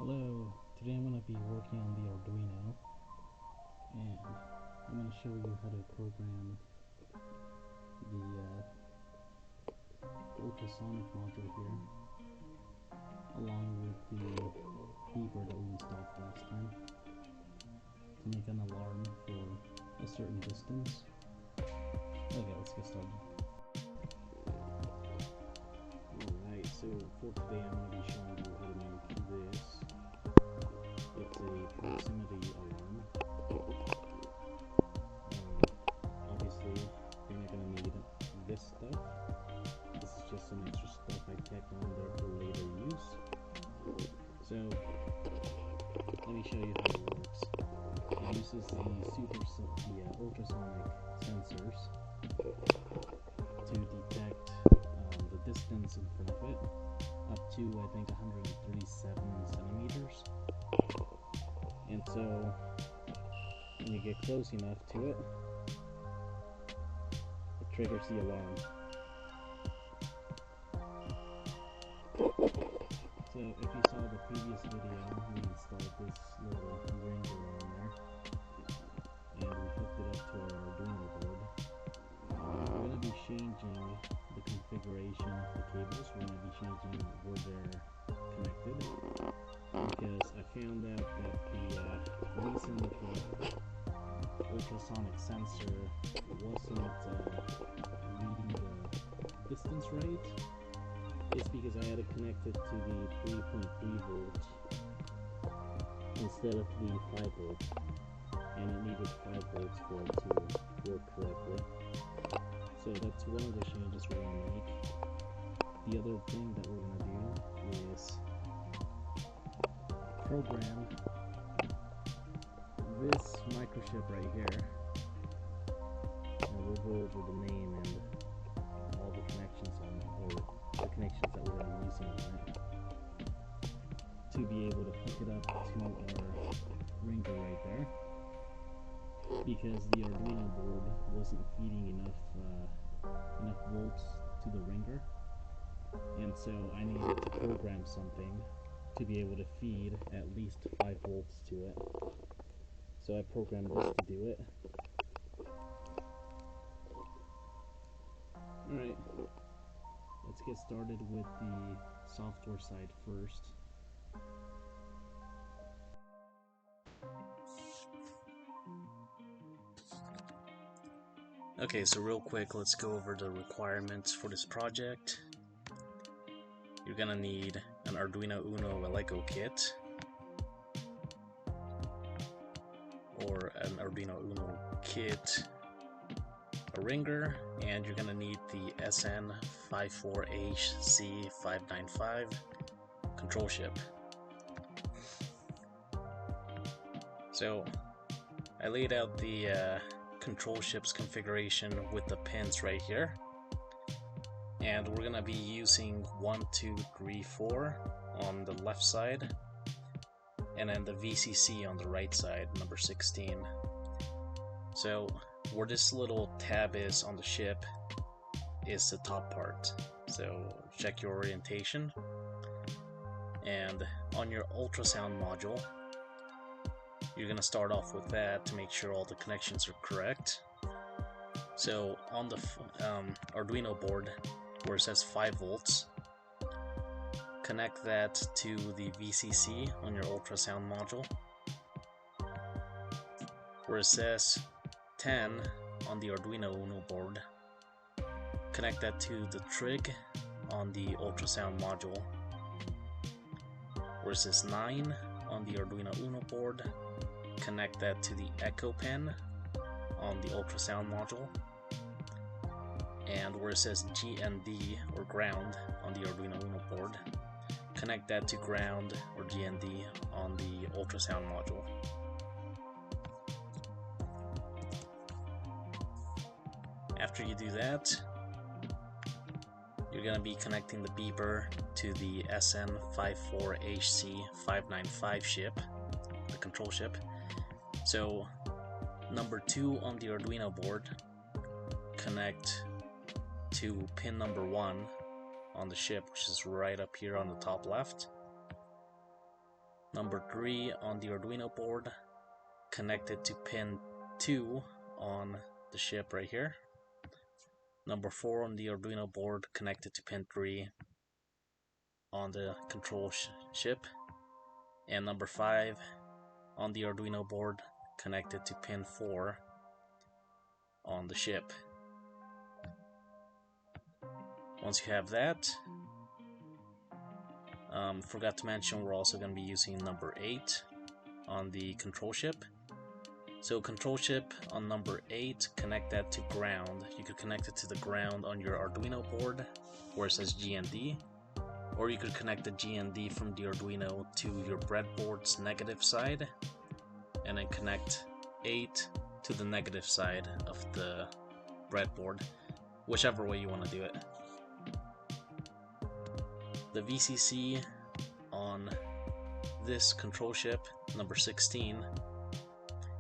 Hello, today I'm going to be working on the Arduino and I'm going to show you how to program the ultrasonic module here along with the beeper that we installed last time to make an alarm for a certain distance. Okay, let's get started. Alright, so for today I'm going to be showing you how to make this. It's a proximity alarm. Obviously, you're not going to need this stuff. This is just some extra stuff I tacked on there for later use. So, let me show you how it works. It uses the ultrasonic sensors to detect the distance in front of it, up to I think 137 centimeters. And so, when you get close enough to it, it triggers the alarm. So if you saw the previous video, we installed this little ringer on there, and we hooked it up to our Arduino board. We're going to be changing the configuration of the cables. We're going to be changing where they're connected, because I found out that the reason the ultrasonic sensor wasn't reading the distance right is because I had it connected to the 3.3 volts instead of the 5 volts, and it needed 5 volts for it to work correctly. So that's one of the changes we're going to make. The other thing that we're going to do is program this microchip right here, and we'll go over the name and all the connections on it, or the connections that we're going to be using on it, to be able to hook it up to our ringer right there, because the Arduino board wasn't feeding enough volts to the ringer, and so I needed to program something to be able to feed at least 5 volts to it. So I programmed this to do it. Alright, let's get started with the software side first. Okay, so real quick, let's go over the requirements for this project. You're gonna need an Arduino Uno Lego kit, or an Arduino Uno kit, a ringer, and you're gonna need the SN54HC595 control chip. So I laid out the control chip's configuration with the pins right here, and we're gonna be using 1, 2, 3, 4 on the left side, and then the VCC on the right side, number 16. So where this little tab is on the chip is the top part, so check your orientation. And on your ultrasound module, you're going to start off with that to make sure all the connections are correct. So on the Arduino board, where it says 5 volts, connect that to the VCC on your ultrasound module. Where it says 10 on the Arduino Uno board, connect that to the trig on the ultrasound module. Where it says 9 on the Arduino Uno board, connect that to the echo pin on the ultrasound module. And where it says GND or ground on the Arduino Uno board, connect that to ground or GND on the ultrasound module. After you do that, you're going to be connecting the beeper to the SN54HC595 chip, the control chip. So number 2 on the Arduino board, connect to pin number 1 on the chip, which is right up here on the top left. Number 3 on the Arduino board, connected to pin 2 on the ship right here. Number 4 on the Arduino board, connected to pin 3 on the control ship. And number 5 on the Arduino board, connected to pin 4 on the ship. Once you have that, forgot to mention we're also going to be using number 8 on the control ship. So control chip on number 8, connect that to ground. You could connect it to the ground on your Arduino board where it says GND, or you could connect the GND from the Arduino to your breadboard's negative side and then connect 8 to the negative side of the breadboard, whichever way you want to do it. The VCC on this control chip, number 16,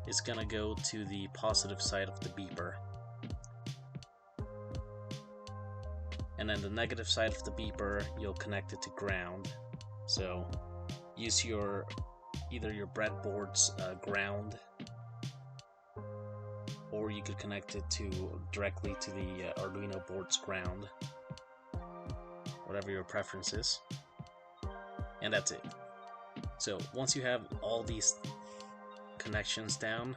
is going to go to the positive side of the beeper. And then the negative side of the beeper, you'll connect it to ground. So use either your breadboard's ground, or you could connect it directly to the Arduino board's ground, whatever your preference is. And that's it. So once you have all these connections down,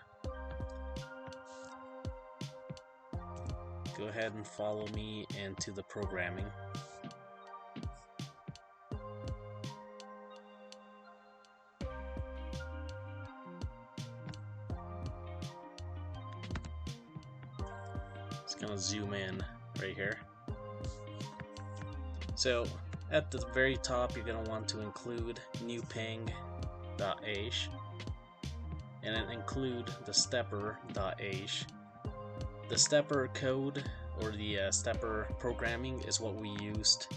go ahead and follow me into the programming. Just gonna zoom in right here. So at the very top, you're going to want to include new ping.h and then include the stepper.h. The stepper code, or the stepper programming, is what we used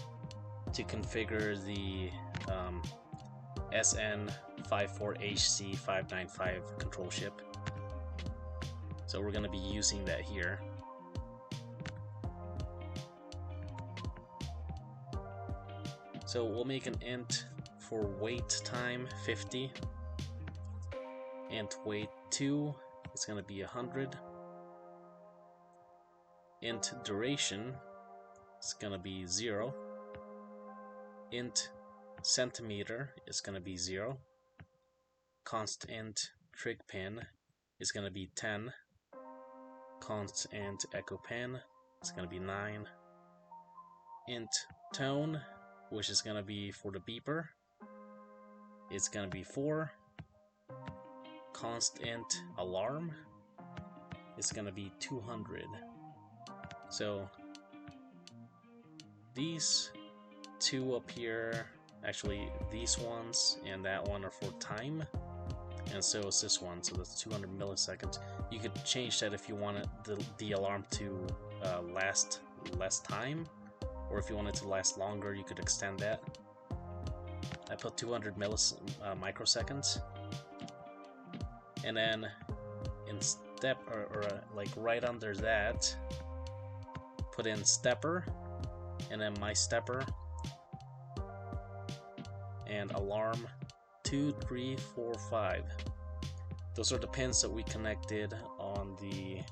to configure the SN54HC595 control chip. So we're going to be using that here. So we'll make an int for wait time 50, int wait 2 is going to be 100, int duration is going to be 0, int centimeter is going to be 0, const int trig pin is going to be 10, const int echo pin is going to be 9, int tone, which is going to be for the beeper, it's going to be 4, const int alarm is going to be 200. So these two up here, actually these ones and that one are for time, and so is this one, so that's 200 milliseconds. You could change that if you wanted the alarm to last less time, or if you want it to last longer, you could extend that. I put 200 microseconds, and then in step or like right under that, put in stepper, and then my stepper, and alarm 2, 3, 4, 5. Those are the pins that we connected on the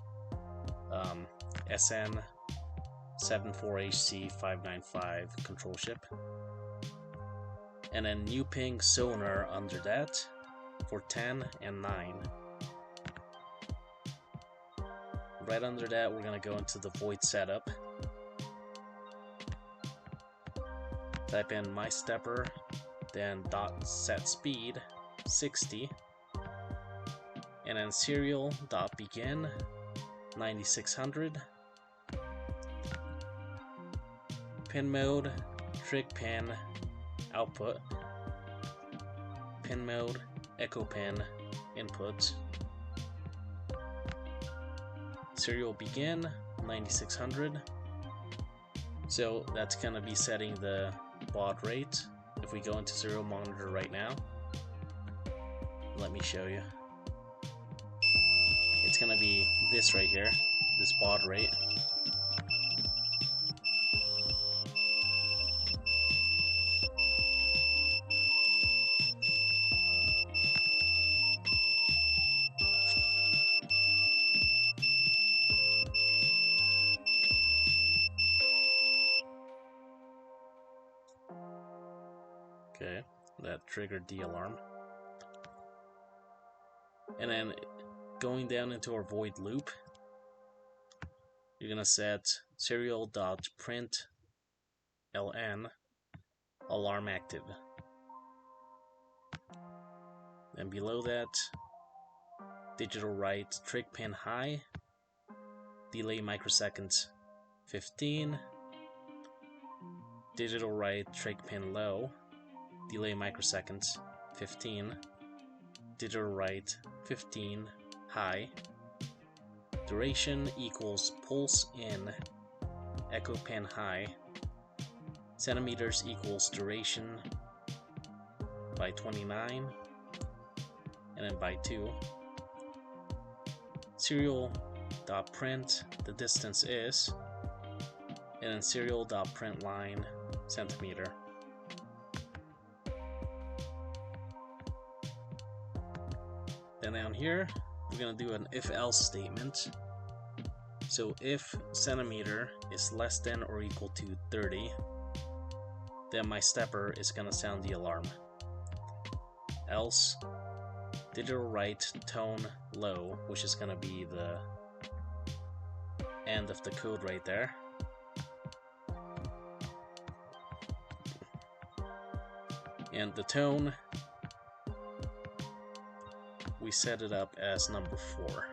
SN74HC595 control chip. And then new ping sonar under that for 10 and 9. Right under that, we're going to go into the void setup. Type in my stepper, then dot set speed 60, and then serial dot begin 9600, pin mode trig pin output, pin mode echo pin input, serial begin 9600. So that's going to be setting the baud rate. If we go into serial monitor right now, let me show you. It's going to be this right here, this baud rate. Okay, that triggered the alarm. And then going down into our void loop, you're gonna set serial.println alarm active. And below that, digital write trig pin high, delay microseconds 15, digital write trig pin low, delay microseconds 15, digital write 15 high, duration equals pulse in echo pin high, centimeters equals duration by 29, and then by 2. Serial.print the distance is, and then serial.println centimeter. Then down here, we're going to do an if-else statement. So if centimeter is less than or equal to 30, then my stepper is going to sound the alarm. Else, digital write tone low, which is going to be the end of the code right there. And the tone, we set it up as number 4.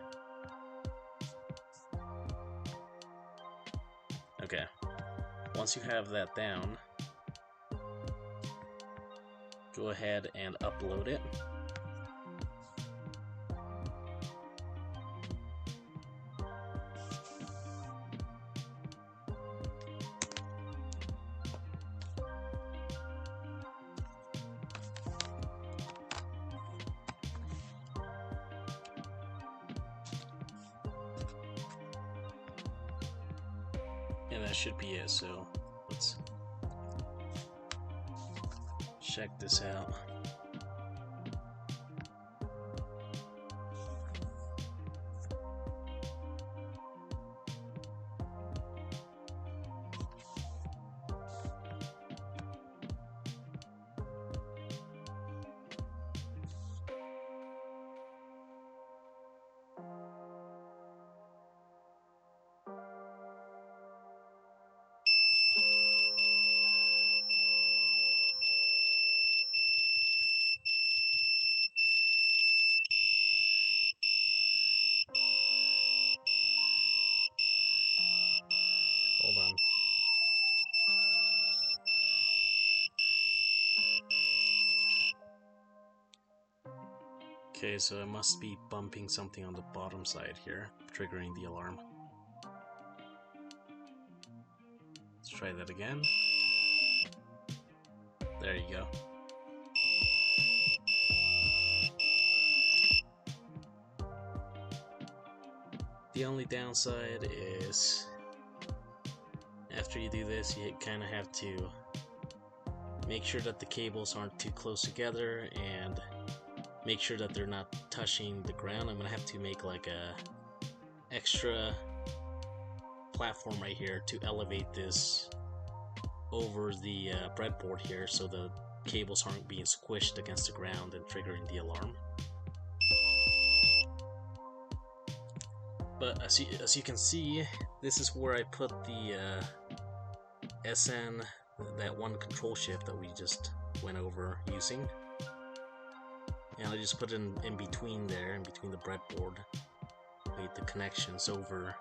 Okay, once you have that down, go ahead and upload it. And that should be it, so let's check this out. Hold on. Okay, so I must be bumping something on the bottom side here, triggering the alarm. Let's try that again. There you go. The only downside is after you do this, you kind of have to make sure that the cables aren't too close together and make sure that they're not touching the ground. I'm gonna have to make like a extra platform right here to elevate this over the breadboard here so the cables aren't being squished against the ground and triggering the alarm. But as you can see, this is where I put the SN, that one control shift that we just went over using. And I just put it in between there, in between the breadboard, made the connections over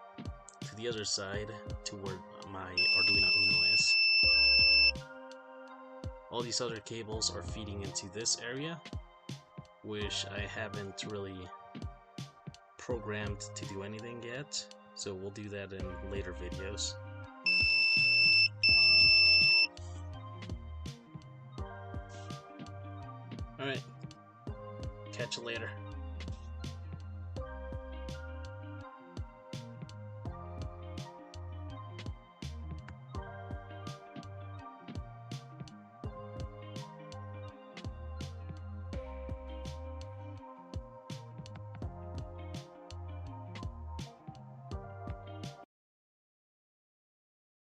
to the other side to where my Arduino Uno is. All these other cables are feeding into this area, which I haven't really programmed to do anything yet, so we'll do that in later videos. Alright, catch you later.